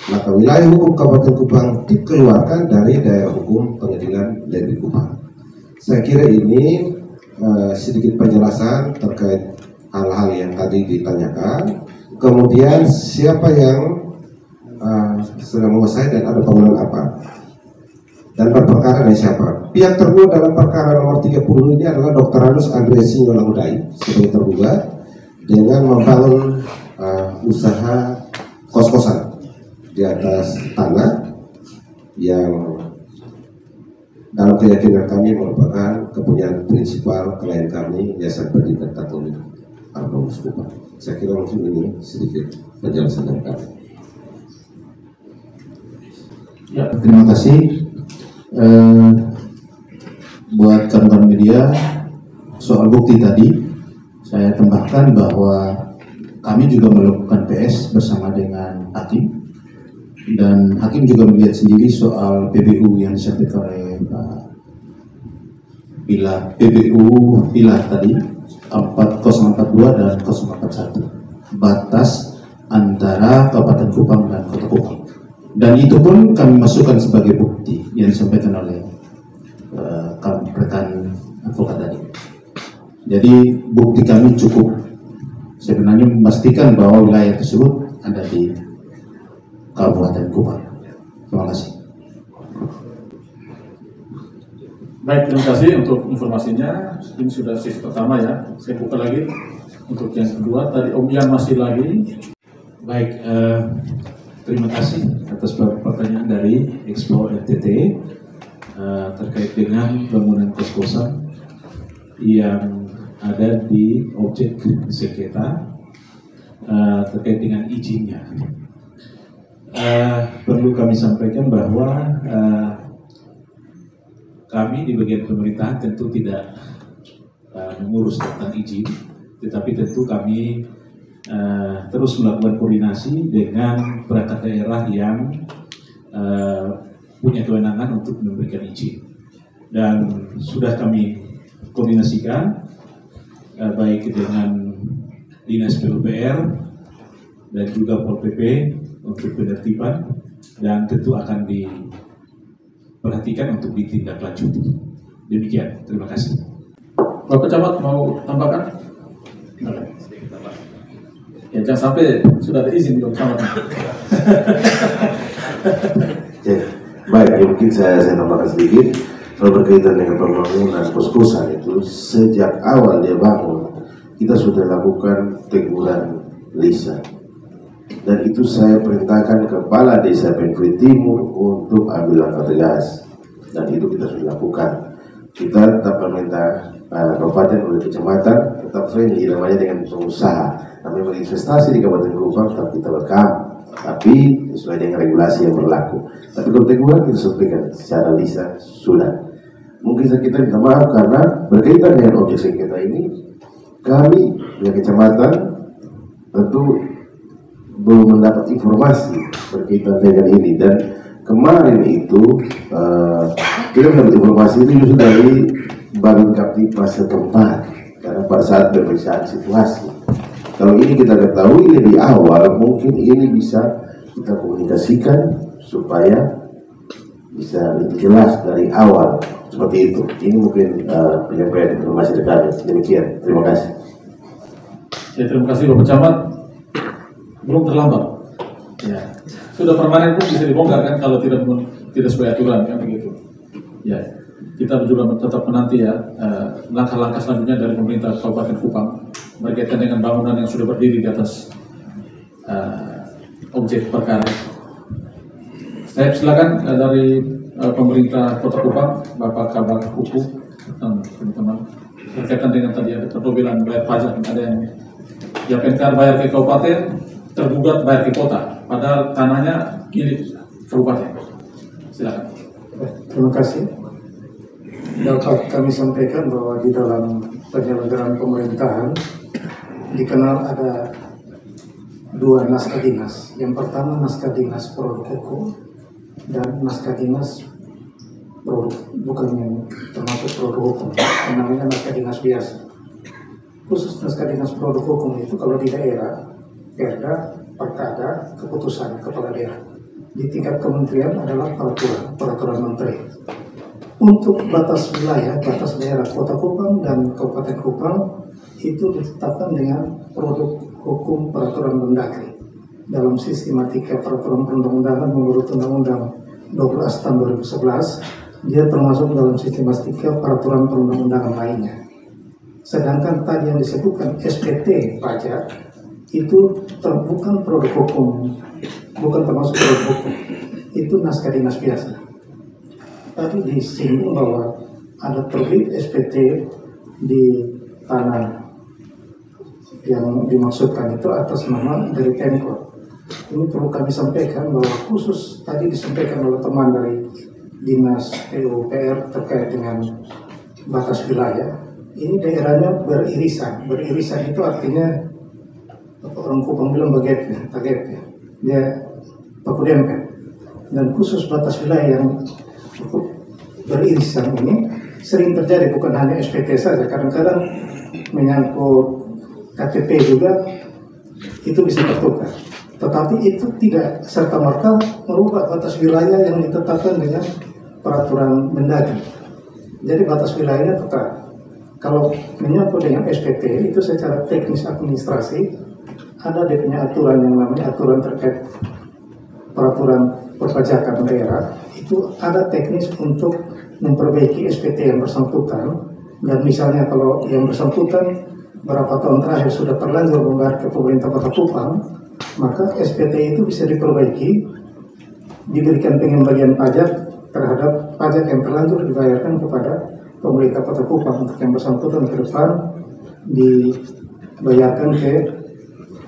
maka wilayah hukum Kabupaten Kupang dikeluarkan dari daerah hukum Pengadilan Negeri Kupang. Saya kira ini sedikit penjelasan terkait hal-hal yang tadi ditanyakan. Kemudian siapa yang sedang menguasai dan ada bangunan apa, dan berperkara dari siapa. Pihak tergugat dalam perkara nomor 30 ini adalah Dr. Anus Andreas Singolanggudai sebagai tergugat dengan membangun usaha kos-kosan di atas tanah yang dalam keyakinan kami merupakan kepunyaan prinsipal klien kami, Yayasan Pendidikan Katolik Arnoldus Kupang. Saya kira mungkin ini sedikit penjelasan dari kami. Ya, terima kasih. Buat rekan-rekan media, soal bukti tadi saya tambahkan bahwa kami juga melakukan PS bersama dengan hakim, dan hakim juga melihat sendiri soal PBU yang disampaikan oleh Pak Pilar, PBU Pilar tadi 4042 dan 041, batas antara Kabupaten Kupang dan Kota Kupang. Dan itu pun kami masukkan sebagai bukti yang disampaikan oleh rekan advokat tadi. Jadi bukti kami cukup sebenarnya memastikan bahwa wilayah tersebut ada di Kabupaten Kupang. Terima kasih. Baik, terima kasih untuk informasinya. Ini sudah sesi pertama ya. Saya buka lagi untuk yang kedua. Tadi Om Ian masih lagi. Baik, terima kasih atas pertanyaan dari Expo NTT terkait dengan bangunan kos-kosan yang ada di objek sengketa terkait dengan izinnya. Perlu kami sampaikan bahwa kami di bagian pemerintahan tentu tidak mengurus tentang izin, tetapi tentu kami terus melakukan koordinasi dengan perangkat daerah yang punya kewenangan untuk memberikan izin, dan sudah kami koordinasikan baik dengan Dinas PUPR dan juga Pol PP untuk penertiban, dan tentu akan diperhatikan untuk ditindaklanjuti. Demikian, terima kasih. Bapak Camat mau tambahkan? Ya, jangan sampai sudah ada izin Bapak Camat. Baik, mungkin saya tambahkan sedikit. Kalau berkaitan dengan pembangunan kos-kosan itu, sejak awal dia bangun, kita sudah lakukan teguran lisan. Dan itu saya perintahkan Kepala Desa Pengkui Timur untuk ambil langkah tegas. Dan itu kita sudah lakukan. Kita tetap meminta kabupaten oleh kecamatan tetap friendly namanya dengan pengusaha. Kami berinvestasi di Kabupaten Kupang, tetap kita welcome, tapi sesuai dengan regulasi yang berlaku. Tapi kalau teguran kita sampaikan secara lisan sudah. Mungkin kita minta maaf karena berkaitan dengan objek sengketa ini, kami dari kecamatan tentu belum mendapat informasi berkaitan dengan ini. Dan kemarin itu kita mendapat informasi itu justru dari Babin Kaptipmas setempat, karena pada saat pemeriksaan situasi. Kalau ini kita ketahui lebih awal, mungkin ini bisa kita komunikasikan supaya bisa lebih jelas dari awal seperti itu. Ini mungkin penyampaian informasi dari kami. Demikian, terima kasih. Ya, terima kasih Bapak Camat. Belum terlambat. Ya, sudah permanen pun bisa dibongkar kan kalau tidak sesuai aturan kan begitu. Ya, kita juga tetap menanti ya langkah-langkah selanjutnya dari pemerintah Kabupaten Kupang berkaitan dengan bangunan yang sudah berdiri di atas objek perkara. Saya silakan dari pemerintah Kota Kupang, Bapak Kabak Hukum dan teman-teman berkaitan dengan tadi ada terdobilan bayar pajak, ada yang PNKR bayar ke kabupaten, tergugat bayar ke kota, padahal tanahnya milik kabupaten. Silakan. Terima kasih. Dapat kami sampaikan bahwa di dalam penyelenggaraan pemerintahan dikenal ada dua naskah dinas. Yang pertama naskah dinas produk hukum dan naskah dinas produk, bukan yang termasuk produk hukum, yang namanya naskah dinas biasa. Khusus naskah dinas produk hukum itu kalau di daerah, perda, perkada, keputusan kepala daerah. Di tingkat kementerian adalah peraturan menteri. Untuk batas wilayah, batas daerah Kota Kupang dan Kabupaten Kupang itu ditetapkan dengan produk hukum peraturan Mendagri dalam sistematika peraturan perundang-undangan menurut Undang-Undang 12 tahun 2011. Dia termasuk dalam sistematika peraturan perundang-undangan lainnya. Sedangkan tadi yang disebutkan SPT pajak itu bukan produk hukum, bukan termasuk produk hukum, itu naskah dinas biasa. Tadi disinggung bahwa ada terbit SPT di tanah yang dimaksudkan itu atas nama dari Pemkot. Ini perlu kami sampaikan bahwa khusus tadi disampaikan oleh teman dari Dinas PUPR terkait dengan batas wilayah. Ini daerahnya beririsan. Beririsan itu artinya orang Kupang bilang baget ya. Dia paku dempet. Dan khusus batas wilayah yang beririsan ini sering terjadi, bukan hanya SPT saja, kadang-kadang menyangkut KTP juga itu bisa tertukar. Tetapi itu tidak serta-merta merubah batas wilayah yang ditetapkan dengan peraturan Mendagri. Jadi batas wilayahnya tetap. Kalau menyangkut dengan SPT itu secara teknis administrasi ada dia punya aturan yang namanya aturan terkait peraturan perpajakan daerah. Itu ada teknis untuk memperbaiki SPT yang bersangkutan, dan misalnya kalau yang bersangkutan berapa tahun terakhir sudah terlanjur membayar ke pemerintah Kota Kupang, maka SPT itu bisa diperbaiki, diberikan pengembalian pajak terhadap pajak yang terlanjur dibayarkan kepada pemerintah Kota Kupang untuk yang bersangkutan ke depan dibayarkan ke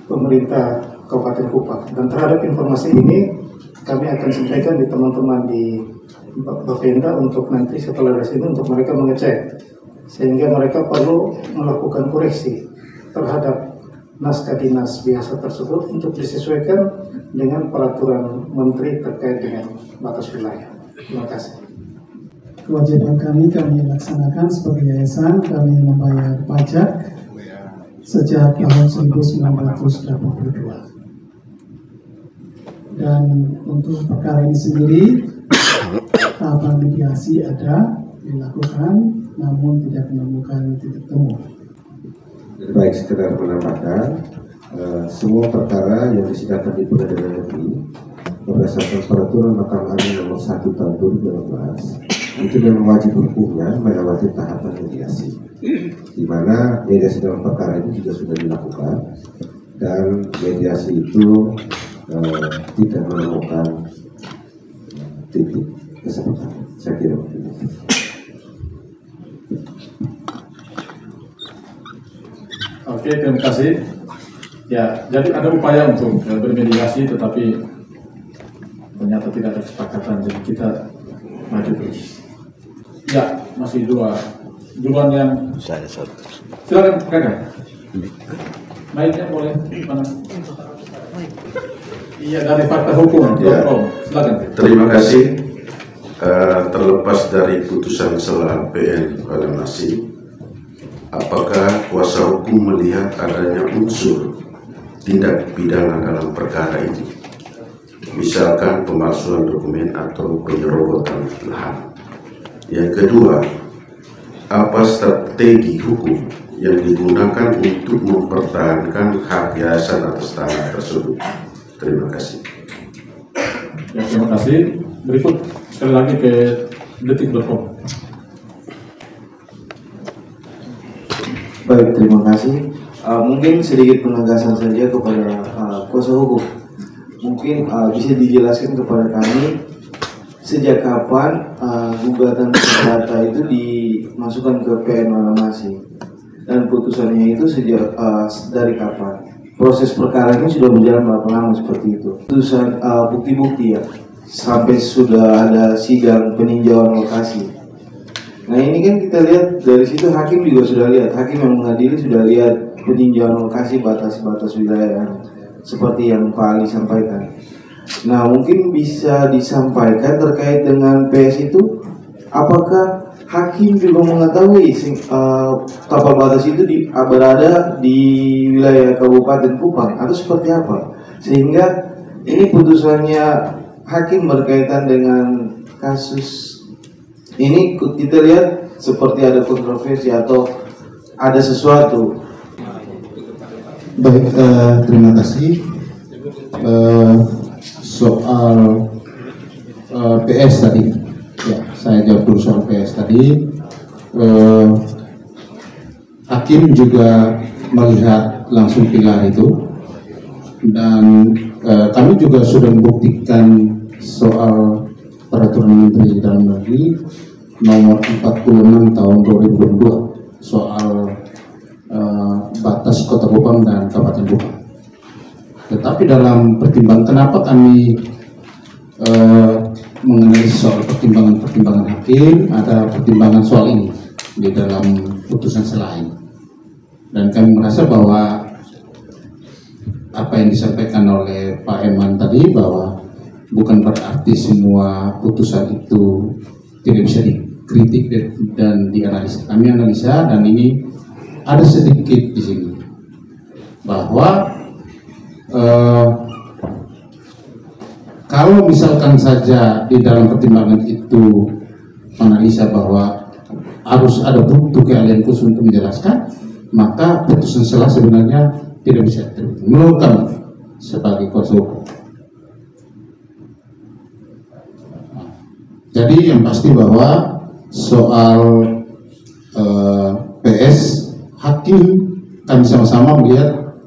pemerintah Kabupaten Kupang. Dan terhadap informasi ini kami akan sampaikan di teman-teman di Bapenda untuk nanti setelah dari sini untuk mereka mengecek, sehingga mereka perlu melakukan koreksi terhadap naskah dinas biasa tersebut untuk disesuaikan dengan peraturan menteri terkait dengan batas wilayah. Terima kasih. Kewajiban kami laksanakan sebagai yayasan. Kami membayar pajak sejak tahun 1982. Dan untuk perkara ini sendiri tahapan mediasi ada dilakukan, namun tidak menemukan titik temu. Baik, sekedar menambahkan, semua perkara yang disidangkan di Pengadilan Negeri berdasarkan peraturan Mahkamah Agung nomor 1 tahun 2012 itu yang wajib hukumnya melewati tahapan mediasi, di mana mediasi dalam perkara itu juga sudah dilakukan, dan mediasi itu tidak menemukan titik kesepakatan. Saya kira Oke, terima kasih. Ya, jadi ada upaya untuk bermediasi, tetapi ternyata tidak ada kesepakatan, jadi kita maju terus. Ya, masih duluan yang saya satu. Silakan kakak. Baiknya boleh mana? Iya, dari fakta hukum. Ya. Silakan. Terima kasih. Terlepas dari putusan sela PN pada masih, apakah kuasa hukum melihat adanya unsur tindak pidana dalam perkara ini, misalkan pemalsuan dokumen atau penyerobotan lahan? Yang kedua, apa strategi hukum yang digunakan untuk mempertahankan hak yayasan atas tanah tersebut? Terima kasih. Ya, terima kasih. Berikut sekali lagi ke detik.com. Baik, terima kasih. Mungkin sedikit penegasan saja kepada kuasa hukum. Mungkin bisa dijelaskan kepada kami sejak kapan gugatan perdata itu dimasukkan ke PN Masih, dan putusannya itu sejak dari kapan? Proses perkara ini sudah berjalan berapa lama seperti itu? Putusan bukti-bukti ya, sampai sudah ada sidang peninjauan lokasi. Nah ini kan kita lihat dari situ, hakim juga sudah lihat, hakim yang mengadili sudah lihat peninjauan lokasi, batas-batas wilayah seperti yang Pak Ali sampaikan. Nah mungkin bisa disampaikan terkait dengan PS itu, apakah hakim juga mengetahui tapal batas itu berada di wilayah Kabupaten Kupang atau seperti apa, sehingga ini putusannya hakim berkaitan dengan kasus ini kita lihat seperti ada kontroversi atau ada sesuatu. Baik, terima kasih. Soal PS tadi, ya saya jawab dulu soal PS tadi. Hakim juga melihat langsung pilar itu, dan kami juga sudah membuktikan soal peraturan Menteri Dalam Negeri nomor 46 tahun 2022 soal batas Kota Kupang dan Kabupaten Kupang. Tetapi dalam pertimbangan, kenapa kami mengenai soal pertimbangan hakim, ada pertimbangan soal ini di dalam putusan selain, dan kami merasa bahwa apa yang disampaikan oleh Pak Eman tadi, bahwa bukan berarti semua putusan itu tidak bisa dikritik dan dianalisa. Kami analisa, dan ini ada sedikit di sini bahwa kalau misalkan saja di dalam pertimbangan itu analisa bahwa harus ada bukti keahlian khusus untuk menjelaskan, maka putusan sela sebenarnya tidak bisa terbit menurut kami sebagai kuasa hukum. Jadi yang pasti bahwa soal PS, hakim kami sama-sama melihat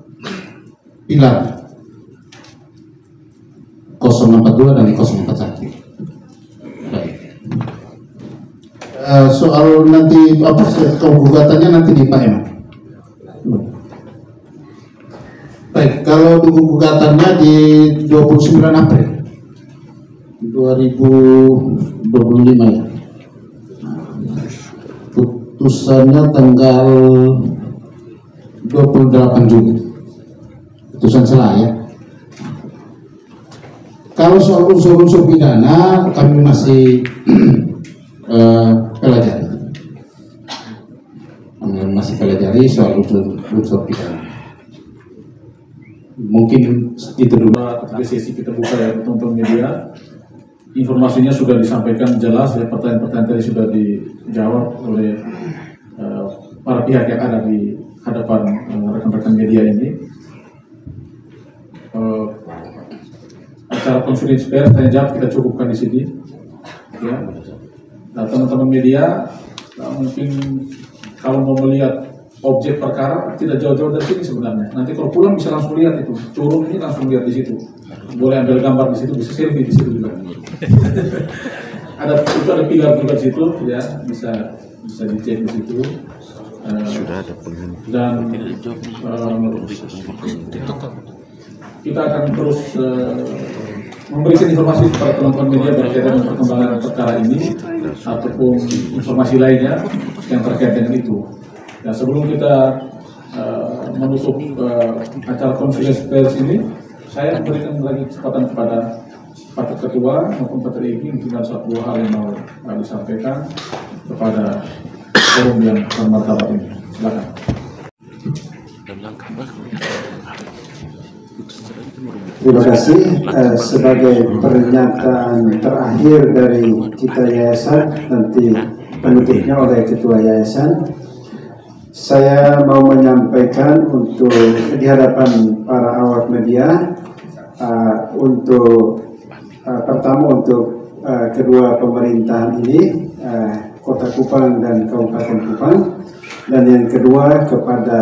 pilar 042 dan 041. Baik. Soal nanti apa gugatannya nanti di Pak Eman. Baik, kalau gugatannya di 29 April 2025 ya. Putusannya tanggal 28 Juni. Putusan sela ya. Kalau soal unsur-unsur pidana kami masih pelajari. Kami masih pelajari soal unsur pidana. Mungkin itu dulu. Ketika sesi kita buka ya teman-teman media, informasinya sudah disampaikan jelas ya, pertanyaan-pertanyaan tadi sudah dijawab oleh para pihak yang ada di hadapan rekan-rekan media ini. Acara konferensi pers tanya jawab kita cukupkan di sini. Ya. Nah, teman-teman media, mungkin kalau mau melihat objek perkara tidak jauh-jauh dari sini sebenarnya. Nanti kalau pulang bisa langsung lihat itu. Curung ini langsung lihat di situ. Boleh ambil gambar di situ, bisa selfie di situ juga. ada pilar juga di situ, ya bisa dicek di situ. Sudah ada dan kita akan terus memberikan informasi kepada teman-teman media berkaitan dengan perkembangan perkara ini ataupun informasi lainnya yang terkait dengan itu. Nah, sebelum kita menutup acara konferensi pers ini, Saya berikan lagi kesempatan kepada Pak Ketua maupun Pak Egi, tinggal satu dua hal yang mau disampaikan kepada forum yang bermartabat ini. Silakan. Terima kasih. Sebagai pernyataan terakhir dari kita yayasan, nanti penutupnya oleh Ketua Yayasan, saya mau menyampaikan untuk di hadapan para awak media, untuk pertama untuk kedua pemerintahan ini, Kota Kupang dan Kabupaten Kupang, dan yang kedua kepada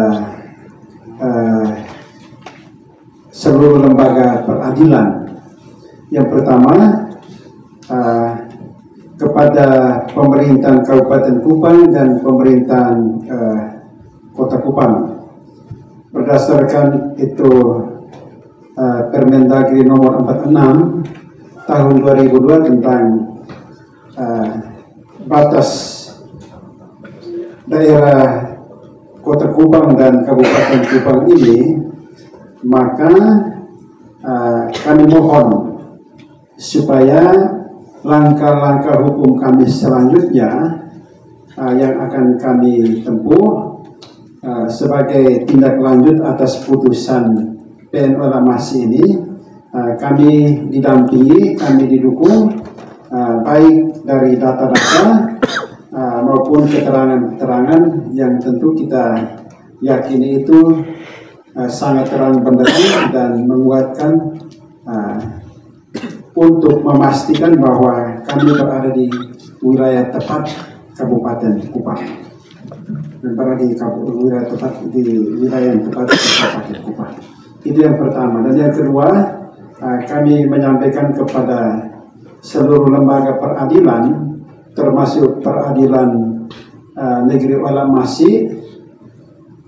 seluruh lembaga peradilan. Yang pertama kepada pemerintahan Kabupaten Kupang dan pemerintahan Kota Kupang, berdasarkan itu Permendagri nomor 46 tahun 2002 tentang batas daerah Kota Kupang dan Kabupaten Kupang ini, maka kami mohon supaya langkah-langkah hukum kami selanjutnya yang akan kami tempuh sebagai tindak lanjut atas putusan PN Olamasi ini, kami didampingi, kami didukung baik dari data-data maupun keterangan-keterangan yang tentu kita yakini itu sangat terang benderang dan menguatkan untuk memastikan bahwa kami berada di wilayah tepat Kabupaten Kupang dan berada di wilayah tepat Kabupaten Kupang. Itu yang pertama. Dan yang kedua, kami menyampaikan kepada seluruh lembaga peradilan, termasuk peradilan negeri Olamasi,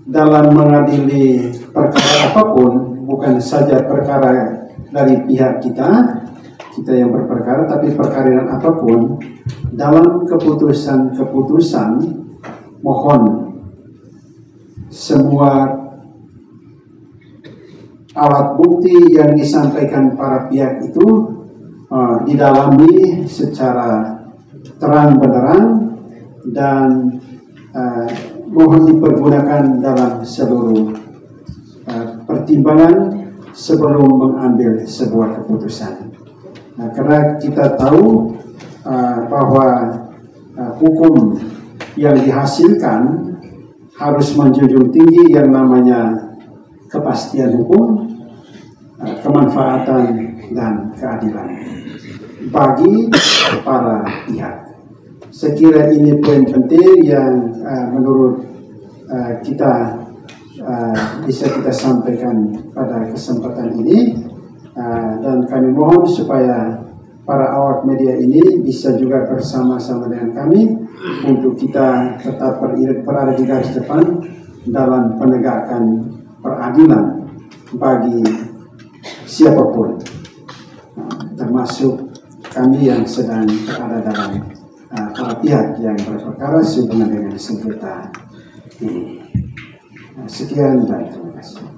dalam mengadili perkara apapun, bukan saja perkara dari pihak kita yang berperkara, tapi perkara apapun, dalam keputusan-keputusan, mohon semua alat bukti yang disampaikan para pihak itu didalami secara terang benderang dan mohon dipergunakan dalam seluruh pertimbangan sebelum mengambil sebuah keputusan. Karena kita tahu bahwa hukum yang dihasilkan harus menjunjung tinggi yang namanya kepastian hukum, kemanfaatan, dan keadilan bagi para pihak. Sekira ini poin penting yang menurut kita bisa kita sampaikan pada kesempatan ini, dan kami mohon supaya para awak media ini bisa juga bersama-sama dengan kami untuk kita tetap berada di garis depan dalam penegakan peradilan bagi siapapun, termasuk kami yang sedang berada dalam para pihak yang berperkara sehubungan dengan sengketa ini. Sekian dan terima kasih.